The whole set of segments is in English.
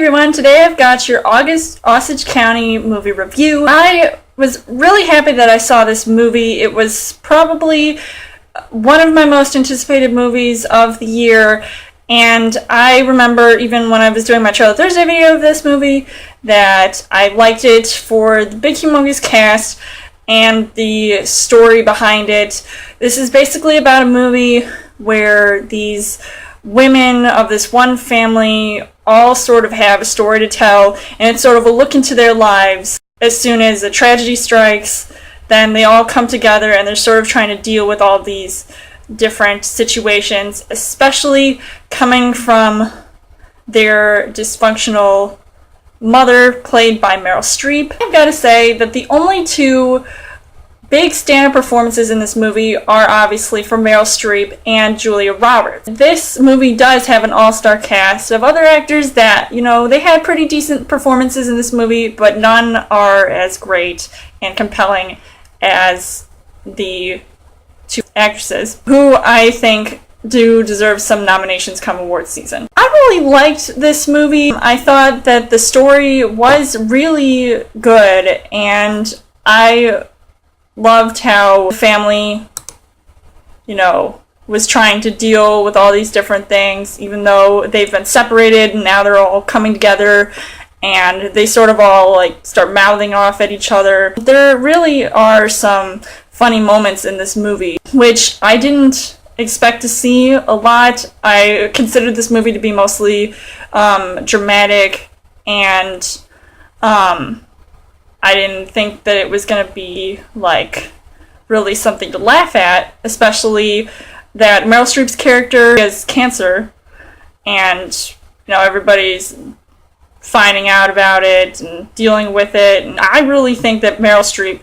everyone, today I've got your August Osage County movie review. I was really happy that I saw this movie. It was probably one of my most anticipated movies of the year, and I remember even when I was doing my Trailer Thursday video of this movie that I liked it for the big humongous cast and the story behind it. This is basically about a movie where these women of this one family all sort of have a story to tell, and it's sort of a look into their lives. As soon as a tragedy strikes, then they all come together and they're sort of trying to deal with all these different situations, especially coming from their dysfunctional mother, played by Meryl Streep. I've got to say that the only two big stand-up performances in this movie are obviously from Meryl Streep and Julia Roberts. This movie does have an all-star cast of other actors that, they had pretty decent performances in this movie, but none are as great and compelling as the two actresses, who I think do deserve some nominations come awards season. I really liked this movie. I thought that the story was really good, and I loved how the family, was trying to deal with all these different things, even though they've been separated and now they're all coming together and they sort of all start mouthing off at each other. There really are some funny moments in this movie, which I didn't expect to see a lot. I considered this movie to be mostly dramatic, and I didn't think that it was going to be, really something to laugh at, especially that Meryl Streep's character has cancer, and, everybody's finding out about it and dealing with it, and I really think that Meryl Streep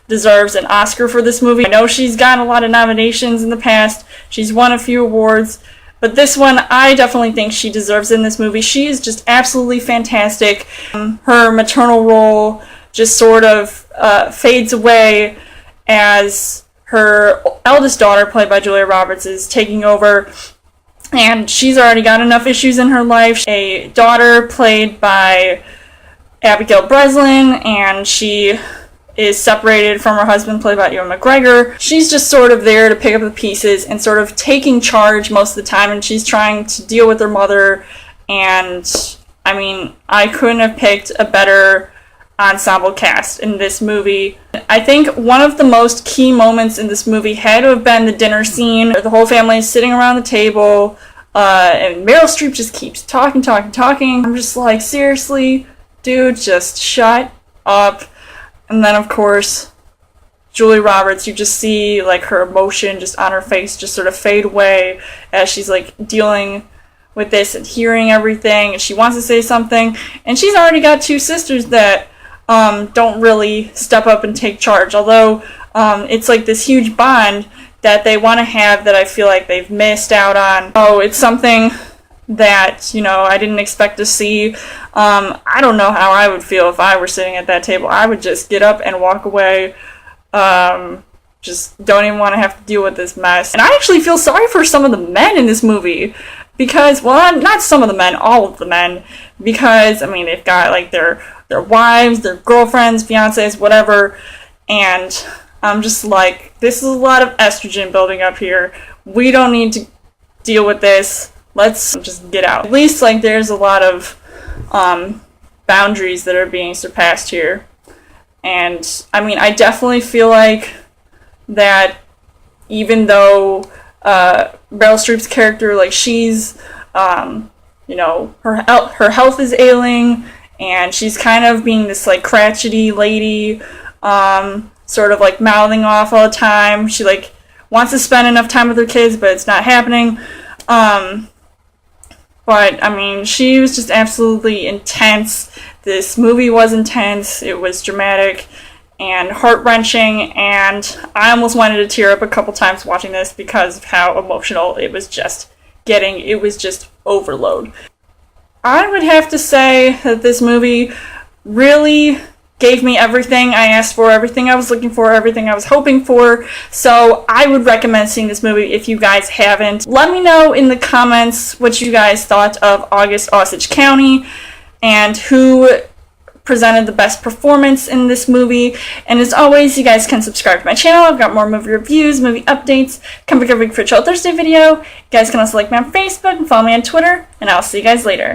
deserves an Oscar for this movie. I know she's gotten a lot of nominations in the past, she's won a few awards, but this one, I definitely think she deserves in this movie. She is just absolutely fantastic. Her maternal role just sort of fades away as her eldest daughter, played by Julia Roberts, is taking over, and she's already got enough issues in her life. A daughter played by Abigail Breslin, and she is separated from her husband, played by Ewan McGregor. She's just sort of there to pick up the pieces and sort of taking charge most of the time, and she's trying to deal with her mother, and I couldn't have picked a better ensemble cast in this movie. I think one of the most key moments in this movie had to have been the dinner scene. The whole family is sitting around the table, and Meryl Streep just keeps talking. I'm just like, seriously, dude, just shut up. And then, of course, Julia Roberts, you just see, her emotion just on her face just sort of fade away as she's, dealing with this and hearing everything, and she wants to say something, and she's already got two sisters that don't really step up and take charge, although it's this huge bond that they want to have that I feel like they've missed out on. Oh, it's something that, I didn't expect to see. I don't know how I would feel if I were sitting at that table. I would just get up and walk away. Just don't even want to have to deal with this mess. And I actually feel sorry for some of the men in this movie, because, well, not some of the men, all of the men, because, they've got, their wives, their girlfriends, fiancés, whatever, and I'm just like, this is a lot of estrogen building up here. We don't need to deal with this. Let's just get out. At least, there's a lot of boundaries that are being surpassed here. And, I definitely feel like that even though Meryl Streep's character, she's, her health is ailing, and she's kind of being this, crotchety lady, sort of, mouthing off all the time. She, wants to spend enough time with her kids, but it's not happening. But, she was just absolutely intense. This movie was intense. It was dramatic and heart-wrenching, and I almost wanted to tear up a couple times watching this because of how emotional it was just getting. It was just overload. I would have to say that this movie really gave me everything I asked for, everything I was looking for, everything I was hoping for. So I would recommend seeing this movie if you guys haven't. Let me know in the comments what you guys thought of August Osage County. and who presented the best performance in this movie. And as always, you guys can subscribe to my channel. I've got more movie reviews, movie updates, come back every week for a Chill Thursday video. You guys can also like me on Facebook and follow me on Twitter, and I'll see you guys later.